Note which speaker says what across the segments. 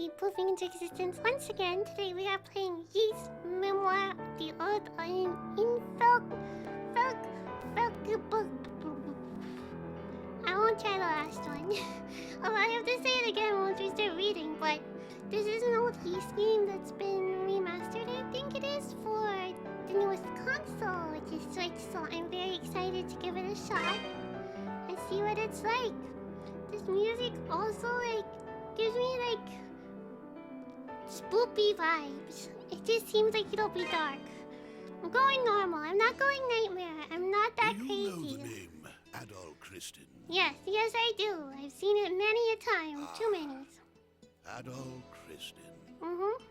Speaker 1: be poofing into existence once again. Today we are playing Yeast Memoir, the Earth in I won't try the last one. Oh, I have to say it again once we start reading, but this is an old Yeast game that's been remastered, I think it is, for the newest console, which is Switch, so I'm very excited to give it a shot and see what it's like. This music also, gives me, spoopy vibes. It just seems like it'll be dark. I'm going normal. I'm not going nightmare. I'm not that crazy.
Speaker 2: You know the name Adol Christin?
Speaker 1: Yes, I do. I've seen it many a time. Too many.
Speaker 2: Adol Christin.
Speaker 1: Mm-hmm.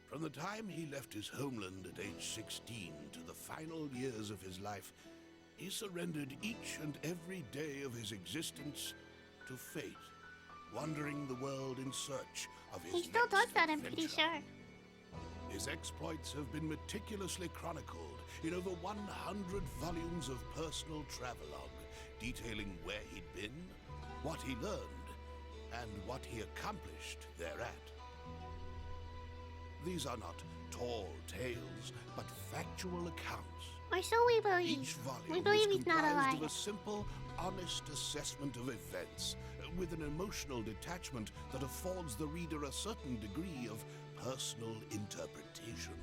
Speaker 2: From the time he left his homeland at age 16 to the final years of his life, he surrendered each and every day of his existence to fate, wandering the world in search of his
Speaker 1: He still
Speaker 2: next
Speaker 1: does that, I'm pretty
Speaker 2: adventure.
Speaker 1: sure.
Speaker 2: His exploits have been meticulously chronicled in over 100 volumes of personal travelogue, detailing where he'd been, what he learned, and what he accomplished thereat. These are not tall tales, but factual accounts.
Speaker 1: Or so we believe.
Speaker 2: Each volume
Speaker 1: We believe
Speaker 2: is
Speaker 1: he's not
Speaker 2: comprised
Speaker 1: alive.
Speaker 2: of a simple, honest assessment of events, with an emotional detachment that affords the reader a certain degree of personal interpretation.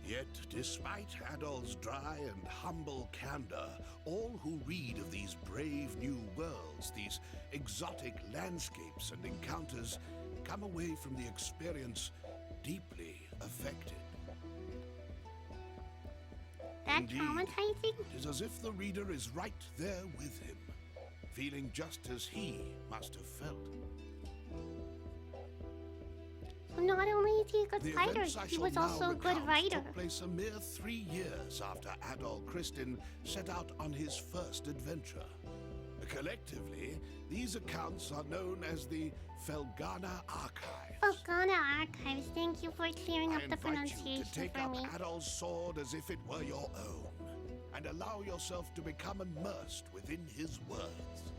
Speaker 2: Yet, despite Adol's dry and humble candor, all who read of these brave new worlds, these exotic landscapes and encounters, come away from the experience deeply affected.
Speaker 1: That
Speaker 2: Indeed,
Speaker 1: traumatizing?
Speaker 2: it is as if the reader is right there with him, feeling just as he must have felt.
Speaker 1: So not only is he a good
Speaker 2: The
Speaker 1: fighter,
Speaker 2: events I
Speaker 1: he
Speaker 2: shall
Speaker 1: was
Speaker 2: now
Speaker 1: also a good
Speaker 2: recount
Speaker 1: writer.
Speaker 2: took place a mere 3 years after Adol Christin set out on his first adventure. Collectively, these accounts are known as the Felghana Archives.
Speaker 1: Felghana Archives, thank you for clearing
Speaker 2: I
Speaker 1: up the
Speaker 2: invite you
Speaker 1: pronunciation
Speaker 2: to take
Speaker 1: for
Speaker 2: up
Speaker 1: me.
Speaker 2: Adol's sword as if it were your own, and allow yourself to become immersed within his words.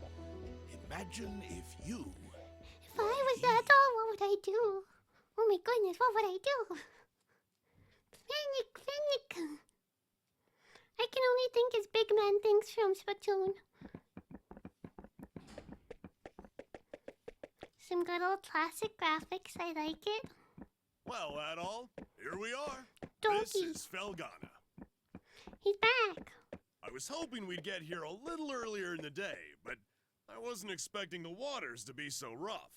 Speaker 2: Imagine if you...
Speaker 1: If I was Adol, what would I do? Oh my goodness, what would I do? Panic. I can only think as Big Man thinks from Splatoon. Some good old classic graphics, I like it.
Speaker 3: Well, Adol, here we are. This
Speaker 1: Dogi,
Speaker 3: is Felghana.
Speaker 1: he's back.
Speaker 3: I was hoping we'd get here a little earlier in the day, but I wasn't expecting the waters to be so rough.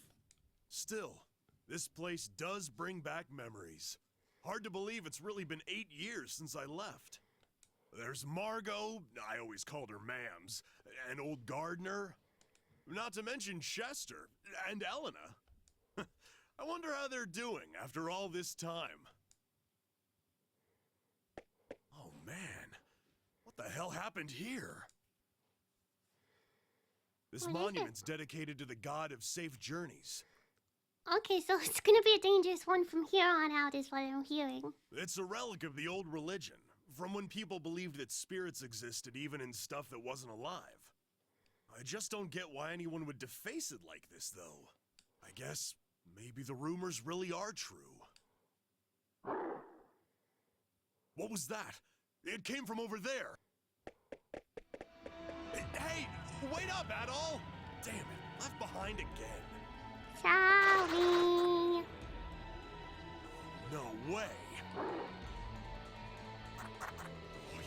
Speaker 3: Still, this place does bring back memories. Hard to believe it's really been 8 years since I left. There's Margot, I always called her Mams, and old Gardner. Not to mention Chester and Elena. I wonder how they're doing after all this time. Oh man, what the hell happened here? This
Speaker 1: What is it?
Speaker 3: monument's dedicated to the god of safe journeys.
Speaker 1: Okay, so it's gonna be a dangerous one from here on out is what I'm hearing.
Speaker 3: It's a relic of the old religion, from when people believed that spirits existed even in stuff that wasn't alive. I just don't get why anyone would deface it like this, though. I guess maybe the rumors really are true. What was that? It came from over there. Hey, wait up, Adol! Damn it, left behind again.
Speaker 1: Sorry.
Speaker 3: No way. Oh,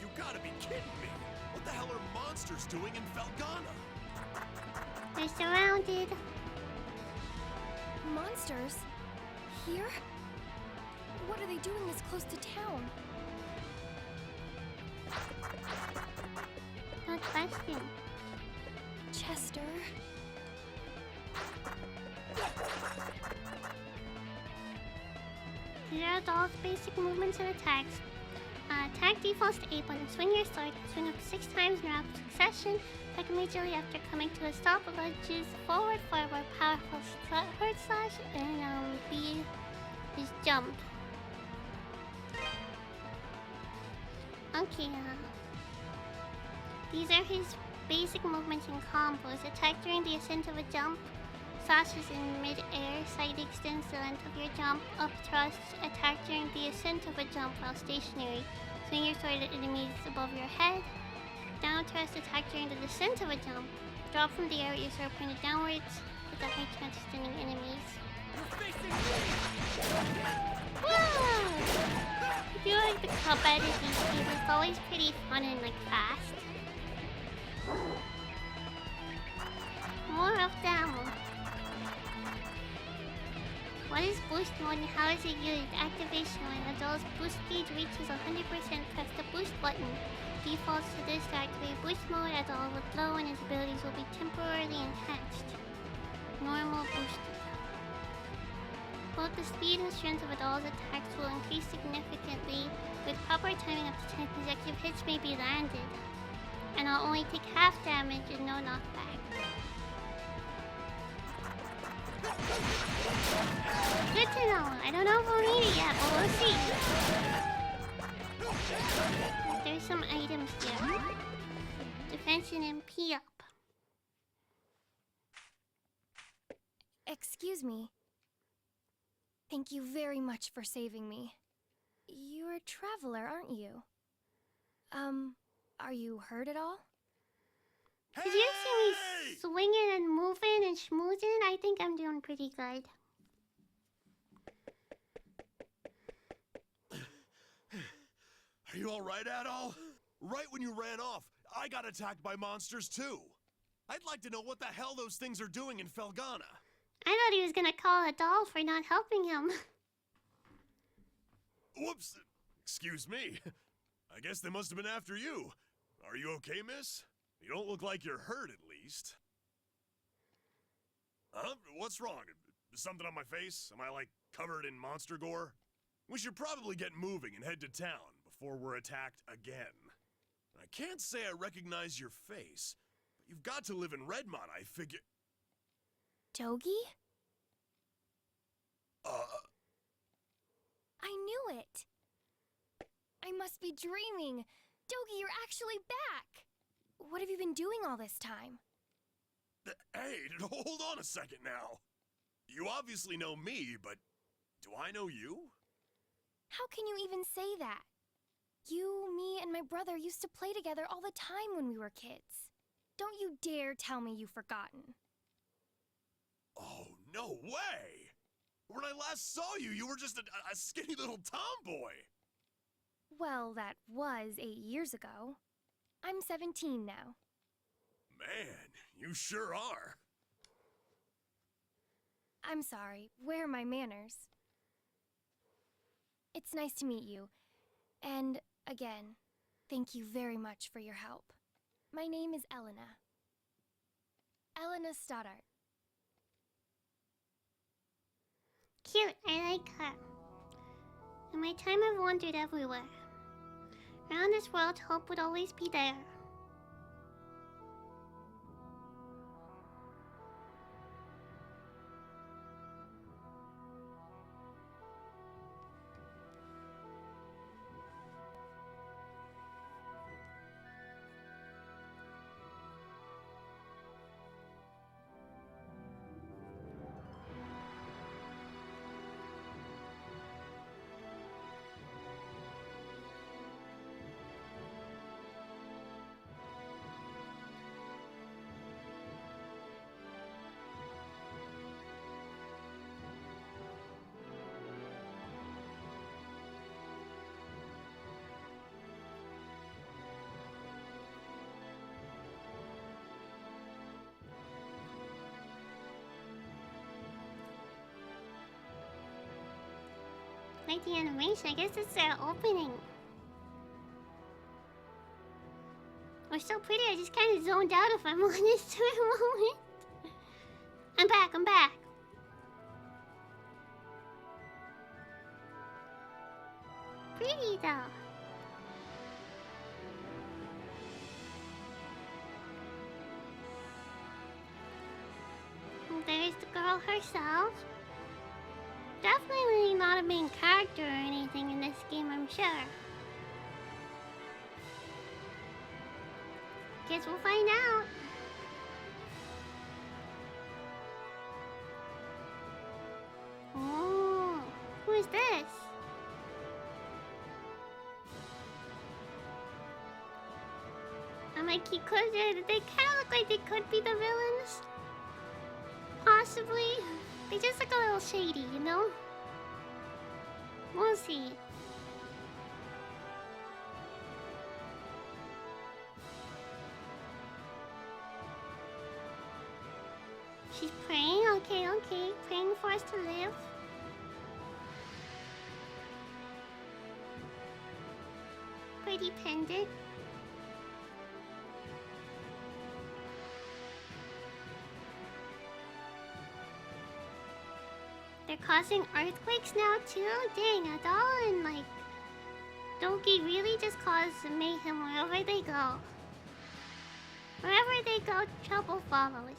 Speaker 3: you gotta be kidding me. What the hell are monsters doing in Felghana?
Speaker 1: They're surrounded.
Speaker 4: Monsters? Here? What are they doing this close to town?
Speaker 1: Good question.
Speaker 4: Chester?
Speaker 1: Here are Adol's basic movements and attacks. Attack defaults to A button. Swing your sword. Swing up 6 times in rapid succession. Attack immediately after coming to a stop. Lunges forward for a more powerful forward slash. And B is jump. Okay, these are his basic movements and combos. Attack during the ascent of a jump. Slashes in mid-air, side extends the length of your jump. Up thrust, attack during the ascent of a jump while stationary. Swing your sword at enemies above your head. Down thrust, attack during the descent of a jump. Drop from the air with your sword pointed downwards, with a high chance of stunning enemies. Whoa! I feel like the combat in these games is always pretty fun and like fast. More of them. What is boost mode and how is it used? Activation: when Adol's boost gauge reaches 100%, press the boost button. Defaults to this to activate boost mode. Adol will glow and his abilities will be temporarily enhanced. Normal boost. Both the speed and strength of Adol's attacks will increase significantly. With proper timing, up to 10 consecutive hits may be landed. And I'll only take half damage and no knockback. Good to know. I don't know if we'll need it yet, but we'll see. There's some items here. Defense and MP up.
Speaker 4: Excuse me. Thank you very much for saving me. You're a traveler, aren't you? Are you hurt at all?
Speaker 1: Did you see me swinging and moving and schmoozing? I think I'm doing pretty good.
Speaker 3: Are you alright, Adol? Right when you ran off, I got attacked by monsters too. I'd like to know what the hell those things are doing in Felghana.
Speaker 1: I thought he was gonna call Adol for not helping him.
Speaker 3: Whoops. Excuse me. I guess they must have been after you. Are you okay, miss? You don't look like you're hurt, at least. Huh? What's wrong? Something on my face? Am I, like, covered in monster gore? We should probably get moving and head to town before we're attacked again. I can't say I recognize your face, but you've got to live in Redmont, I figure.
Speaker 4: Dogi? I knew it! I must be dreaming! Dogi, you're actually back! What have you been doing all this time?
Speaker 3: Hey, hold on a second now. You obviously know me, but do I know you?
Speaker 4: How can you even say that? You, me, and my brother used to play together all the time when we were kids. Don't you dare tell me you've forgotten.
Speaker 3: Oh, no way! When I last saw you, you were just a skinny little tomboy.
Speaker 4: Well, that was 8 years ago. I'm 17 now.
Speaker 3: Man, you sure are.
Speaker 4: I'm sorry, where are my manners? It's nice to meet you. And, again, thank you very much for your help. My name is Elena. Elena Stoddart.
Speaker 1: Cute, I like her. In my time I've wandered everywhere. Around this world, hope would always be there. Like the animation, I guess it's their opening. We're so pretty, I just kind of zoned out if I'm honest for a moment. I'm back. Pretty though. And there's the girl herself. Definitely not a main character or anything in this game, I'm sure. Guess we'll find out. I'm like, they kind of look like they could be the villains. Possibly. They just look a little shady, you know? We'll see. She's praying? Okay, okay. Praying for us to live. Pretty pendant. They're causing earthquakes now too? Dang, Adol and like Dogi really just cause mayhem wherever they go. Wherever they go, trouble follows.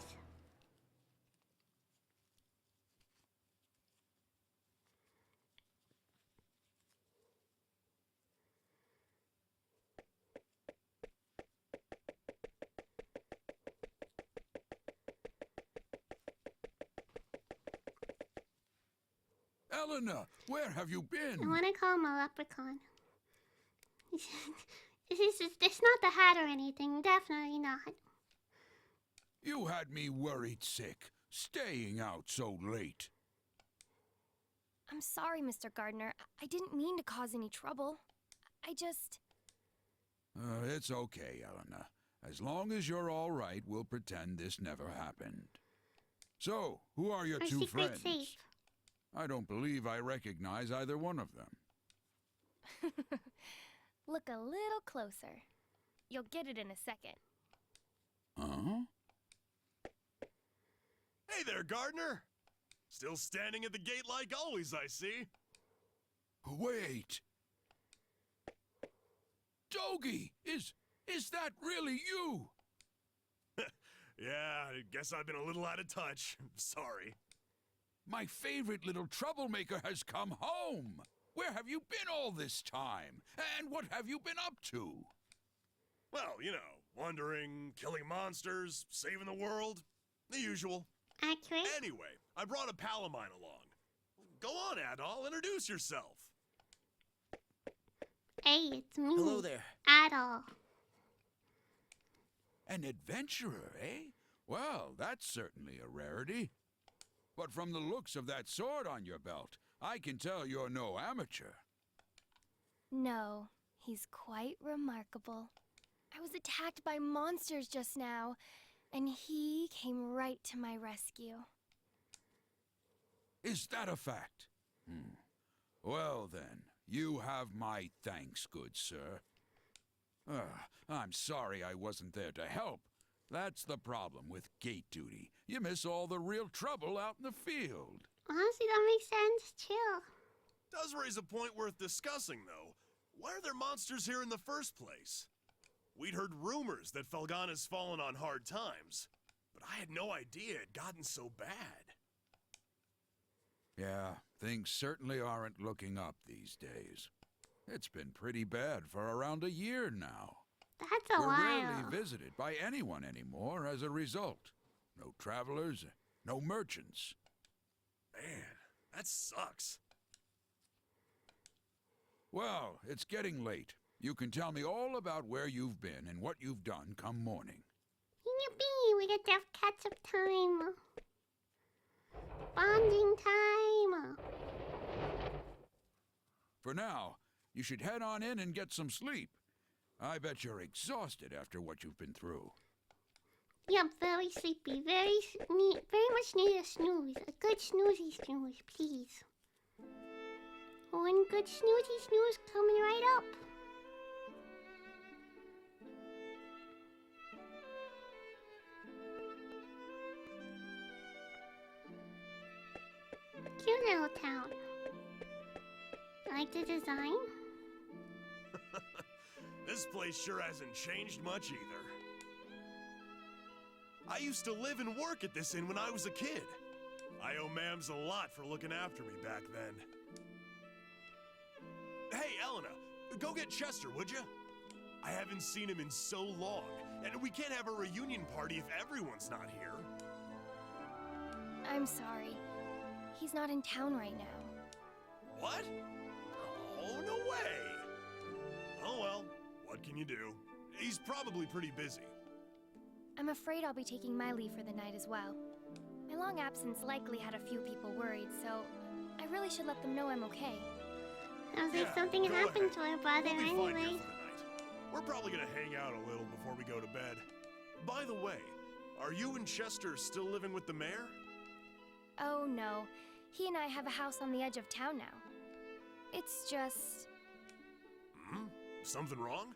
Speaker 5: Elena, where have you been?
Speaker 1: I want to call him a leprechaun. It's not the hat or anything. Definitely not.
Speaker 5: You had me worried sick, staying out so late.
Speaker 4: I'm sorry, Mr. Gardener. I didn't mean to cause any trouble. I just...
Speaker 5: It's okay, Elena. As long as you're all right, we'll pretend this never happened. So, who are your
Speaker 1: Our
Speaker 5: two
Speaker 1: secret's
Speaker 5: friends?
Speaker 1: safe.
Speaker 5: I don't believe I recognize either one of them.
Speaker 4: Look a little closer. You'll get it in a second.
Speaker 5: Huh?
Speaker 3: Hey there, Gardener! Still standing at the gate like always, I see.
Speaker 5: Wait! Dogi! Is that really you?
Speaker 3: Yeah, I guess I've been a little out of touch. Sorry.
Speaker 5: My favorite little troublemaker has come home! Where have you been all this time? And what have you been up to?
Speaker 3: Well, you know, wandering, killing monsters, saving the world. The usual.
Speaker 1: Accurate?
Speaker 3: Anyway, I brought a pal of mine along. Go on, Adol, introduce yourself.
Speaker 1: Hey, it's me.
Speaker 6: Hello there.
Speaker 1: Adol.
Speaker 5: An adventurer, eh? Well, that's certainly a rarity. But from the looks of that sword on your belt, I can tell you're no amateur.
Speaker 4: No, he's quite remarkable. I was attacked by monsters just now, and he came right to my rescue.
Speaker 5: Is that a fact? Well then, you have my thanks, good sir. I'm sorry I wasn't there to help. That's the problem with gate duty. You miss all the real trouble out in the field.
Speaker 1: Honestly, that makes sense. Chill.
Speaker 3: Does raise a point worth discussing, though. Why are there monsters here in the first place? We'd heard rumors that Felghana's fallen on hard times, but I had no idea it'd gotten so bad.
Speaker 5: Yeah, things certainly aren't looking up these days. It's been pretty bad for around a year now.
Speaker 1: That's a
Speaker 5: We're
Speaker 1: while.
Speaker 5: rarely visited by anyone anymore as a result. No travelers, no merchants.
Speaker 3: Man, that sucks.
Speaker 5: Well, it's getting late. You can tell me all about where you've been and what you've done come morning.
Speaker 1: Yippee! We get to have catch-up time. Bonding time.
Speaker 5: For now, you should head on in and get some sleep. I bet you're exhausted after what you've been through.
Speaker 1: Yep, very sleepy. Very much need a snooze. A good snoozy snooze, please. One good snoozy snooze coming right up. Cute little town. I like the design.
Speaker 3: This place sure hasn't changed much either. I used to live and work at this inn when I was a kid. I owe Mams a lot for looking after me back then. Hey, Elena, go get Chester, would you? I haven't seen him in so long, and we can't have a reunion party if everyone's not here.
Speaker 4: I'm sorry. He's not in town right now.
Speaker 3: What? Oh, no way! Oh well, what can you do? He's probably pretty busy.
Speaker 4: I'm afraid I'll be taking my leave for the night as well. My long absence likely had a few people worried, so I really should let them know I'm okay.
Speaker 1: Sounds like
Speaker 3: Yeah,
Speaker 1: something
Speaker 3: go
Speaker 1: happened
Speaker 3: ahead.
Speaker 1: to her brother
Speaker 3: We'll be fine here
Speaker 1: anyway.
Speaker 3: for the night. We're probably gonna hang out a little before we go to bed. By the way, are you and Chester still living with the mayor?
Speaker 4: Oh no, he and I have a house on the edge of town now. It's just...
Speaker 3: Hmm? Something wrong?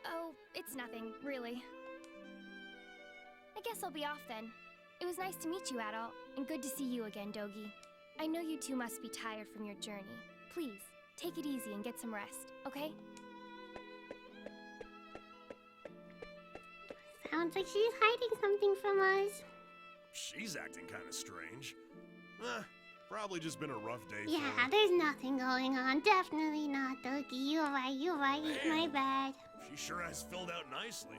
Speaker 4: Oh, it's nothing, really. I guess I'll be off then. It was nice to meet you, Adol, and good to see you again, Dogi. I know you two must be tired from your journey. Please, take it easy and get some rest, okay?
Speaker 1: Sounds like she's hiding something from us.
Speaker 3: She's acting kind of strange. Probably just been a rough day for
Speaker 1: Yeah,
Speaker 3: her.
Speaker 1: there's nothing going on. Definitely not, Dogi. You're right. My bad.
Speaker 3: She sure has filled out nicely.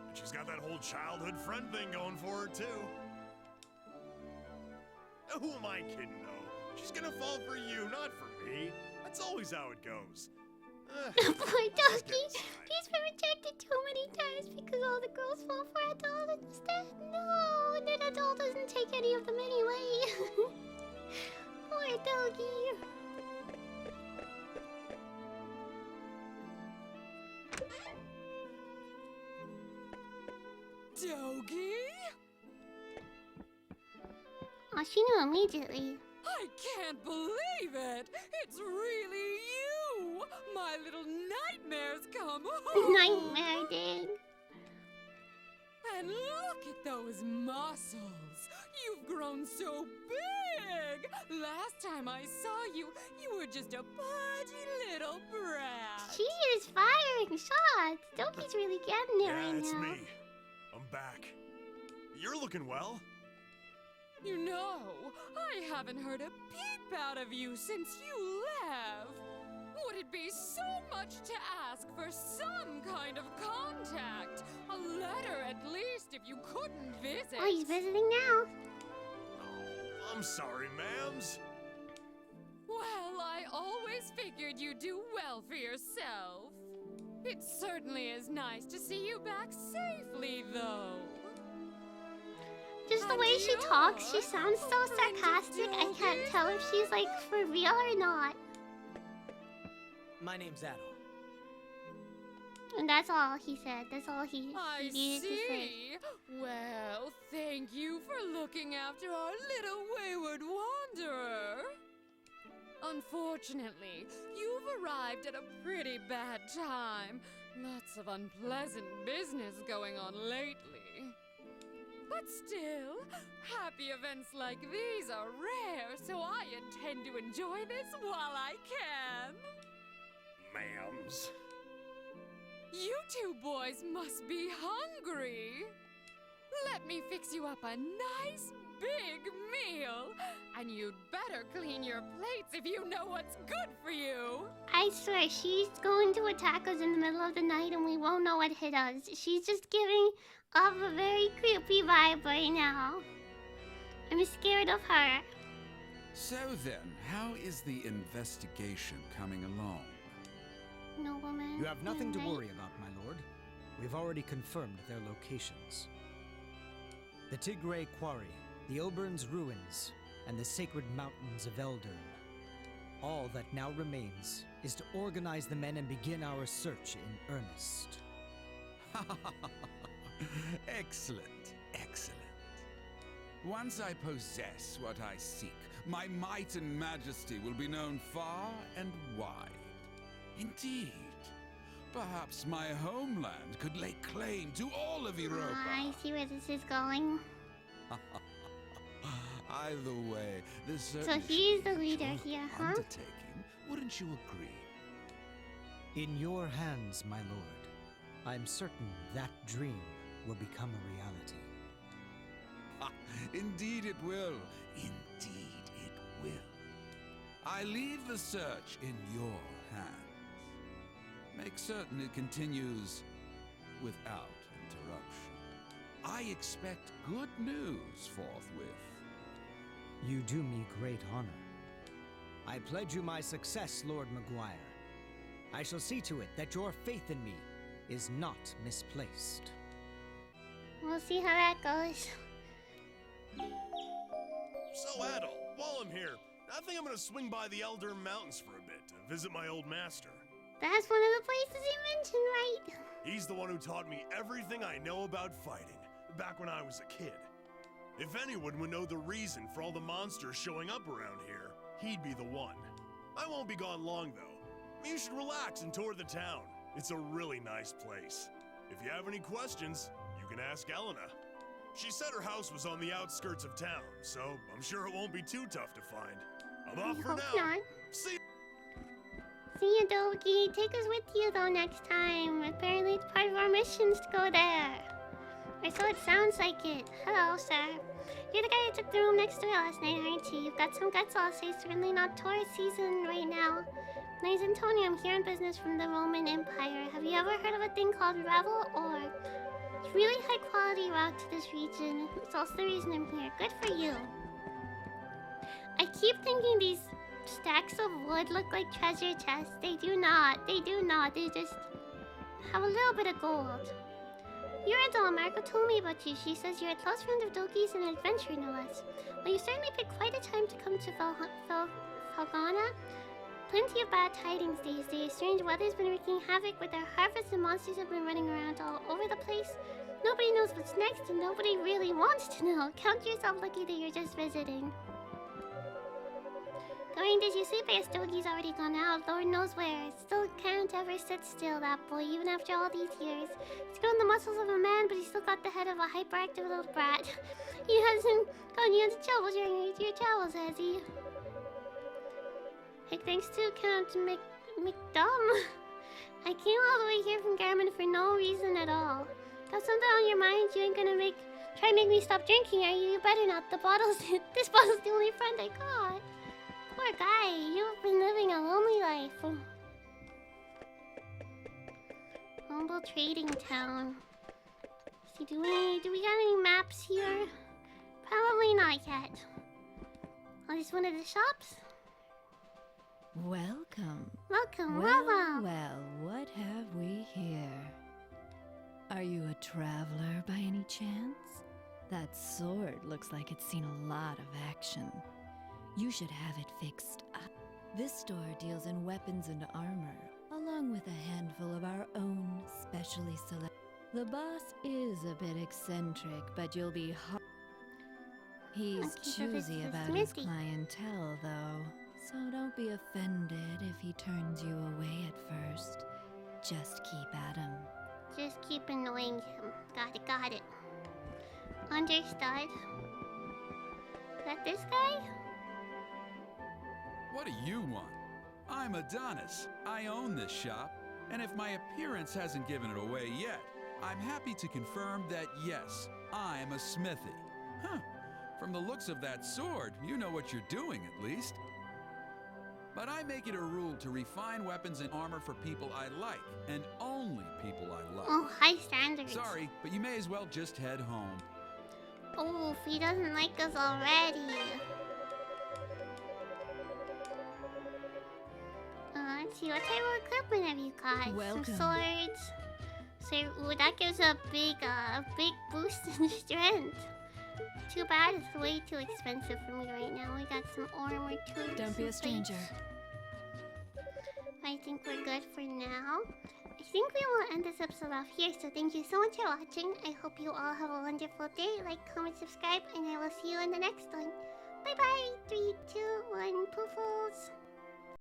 Speaker 3: And she's got that whole childhood friend thing going for her, too. Who am I kidding, though? She's gonna fall for you, not for me. That's always how it goes.
Speaker 1: Poor Dogi.
Speaker 3: inside.
Speaker 1: He's been rejected too many times because all the girls fall for Adol instead. No, and then Adol doesn't take any of them anyway. Poor Dogi.
Speaker 6: Dogi?
Speaker 1: Oh, she knew immediately.
Speaker 6: I can't believe it! It's really you! My little nightmares come home!
Speaker 1: Nightmare ding.
Speaker 6: And look at those muscles! You've grown so big! Last time I saw you, you were just a pudgy little brat!
Speaker 1: She is firing shots. Dogi's really getting it
Speaker 3: Yeah,
Speaker 1: right
Speaker 3: it's
Speaker 1: now.
Speaker 3: me. I'm back. You're looking well.
Speaker 6: You know, I haven't heard a peep out of you since you left. Would it be so much to ask for some kind of contact? A letter at least if you couldn't visit.
Speaker 1: Oh, he's visiting now.
Speaker 3: Oh, I'm sorry, ma'ams.
Speaker 6: Well, I always figured you'd do well for yourself. It certainly is nice to see you back safely, though.
Speaker 1: Just the
Speaker 6: And
Speaker 1: way she
Speaker 6: yours,
Speaker 1: talks, she sounds so
Speaker 6: friend
Speaker 1: sarcastic. I can't
Speaker 6: Dogi?
Speaker 1: tell if she's like for real or not.
Speaker 7: My name's Adol.
Speaker 1: And that's all he said. That's all he
Speaker 6: I
Speaker 1: needed to say.
Speaker 6: see. Well, thank you for looking after our little wayward wanderer. Unfortunately, you've arrived at a pretty bad time. Lots of unpleasant business going on lately. But still, happy events like these are rare, so I intend to enjoy this while I can.
Speaker 3: Ma'ams.
Speaker 6: You two boys must be hungry. Let me fix you up a nice big meal. And you'd better clean your plates if you know what's good for you.
Speaker 1: I swear, she's going to attack us in the middle of the night and we won't know what hit us. She's just giving off a very creepy vibe right now. I'm scared of her.
Speaker 5: So then, how is the investigation coming along?
Speaker 1: No woman.
Speaker 7: You have nothing to
Speaker 1: right?
Speaker 7: worry about, my lord. We've already confirmed their locations. The Tigray Quarry, the Obern's Ruins, and the Sacred Mountains of Eldern. All that now remains is to organize the men and begin our search in earnest.
Speaker 5: Excellent, excellent. Once I possess what I seek, my might and majesty will be known far and wide. Indeed, perhaps my homeland could lay claim to all of Europa.
Speaker 1: I see where this is going.
Speaker 5: Either way, this
Speaker 1: So
Speaker 5: certainly
Speaker 1: he's
Speaker 5: should
Speaker 1: the
Speaker 5: be a
Speaker 1: leader
Speaker 5: joyful
Speaker 1: here, huh?
Speaker 5: undertaking. Wouldn't you agree?
Speaker 7: In your hands, my lord. I'm certain that dream will become a reality.
Speaker 5: Indeed it will. Indeed it will. I leave the search in your hands. Make certain it continues without interruption. I expect good news forthwith.
Speaker 7: You do me great honor. I pledge you my success, Lord Maguire. I shall see to it that your faith in me is not misplaced.
Speaker 1: We'll see how that goes.
Speaker 3: So, Adol, while I'm here, I think I'm gonna swing by the Elder Mountains for a bit to visit my old master.
Speaker 1: That's one of the places you mentioned, right?
Speaker 3: He's the one who taught me everything I know about fighting, back when I was a kid. If anyone would know the reason for all the monsters showing up around here, he'd be the one. I won't be gone long, though. You should relax and tour the town. It's a really nice place. If you have any questions, you can ask Elena. She said her house was on the outskirts of town, so I'm sure it won't be too tough to find. I'm off for
Speaker 1: Hope
Speaker 3: now.
Speaker 1: not.
Speaker 3: See
Speaker 1: See you, Dogi. Take us with you, though, next time. Apparently, it's part of our missions to go there. Or so it sounds like it. Hello, sir. You're the guy who took the room next to me last night, aren't you? You've got some guts, I'll say. Certainly not tourist season right now. My name's Antonio. I'm here on business from the Roman Empire. Have you ever heard of a thing called Revel? Or it's really high-quality rock to this region. It's also the reason I'm here. Good for you. I keep thinking these stacks of wood look like treasure chests. They do not. They do not. They just have a little bit of gold. Your Adol, Marco told me about you. She says you're a close friend of Dogi's and an adventurer, no less. Well, you certainly picked quite a time to come to Felghana. Plenty of bad tidings these days. Strange weather's been wreaking havoc with our harvest, and monsters have been running around all over the place. Nobody knows what's next, and nobody really wants to know. Count yourself lucky that you're just visiting. Going, did you sleep? I guess Dogi's already gone out. Lord knows where. Still can't ever sit still, that boy, even after all these years. He's grown the muscles of a man, but he's still got the head of a hyperactive little brat. He hasn't gotten you into trouble during your travels, has he? Hey, thanks to Count McDum. I came all the way here from Garmin for no reason at all. Got something on your mind? You ain't gonna try and make me stop drinking, are you? You better not. This bottle's the only friend I got. Poor guy, you've been living a lonely life. Humble trading town. See, do we got any maps here? Probably not yet. Oh, this one of the shops?
Speaker 8: Welcome.
Speaker 1: Welcome,
Speaker 8: Well, what have we here? Are you a traveler by any chance? That sword looks like it's seen a lot of action. You should have it fixed up. This store deals in weapons and armor, along with a handful of our own specially select. The boss is a bit eccentric, but you'll be He's choosy about his clientele, though, so don't be offended if he turns you away at first. Just keep at him.
Speaker 1: Just keep annoying him. Got it. Understood. Is that this guy?
Speaker 5: What do you want? I'm Adonis. I own this shop, and if my appearance hasn't given it away yet, I'm happy to confirm that yes, I'm a smithy. Huh. From the looks of that sword, you know what you're doing at least. But I make it a rule to refine weapons and armor for people I like, and only people I love.
Speaker 1: Oh, high standards.
Speaker 5: Sorry, but you may as well just head home.
Speaker 1: Oh, if he doesn't like us already. Let's see, what type of equipment have you got?
Speaker 8: Welcome.
Speaker 1: Some swords. So, ooh, that gives a big boost in strength. Too bad, it's way too expensive for me right now. We got some armor too.
Speaker 8: Don't be a stranger.
Speaker 1: I think we're good for now. I think we will end this episode off here, so thank you so much for watching. I hope you all have a wonderful day. Like, comment, subscribe, and I will see you in the next one. Bye bye! 3, 2, 1, poofles!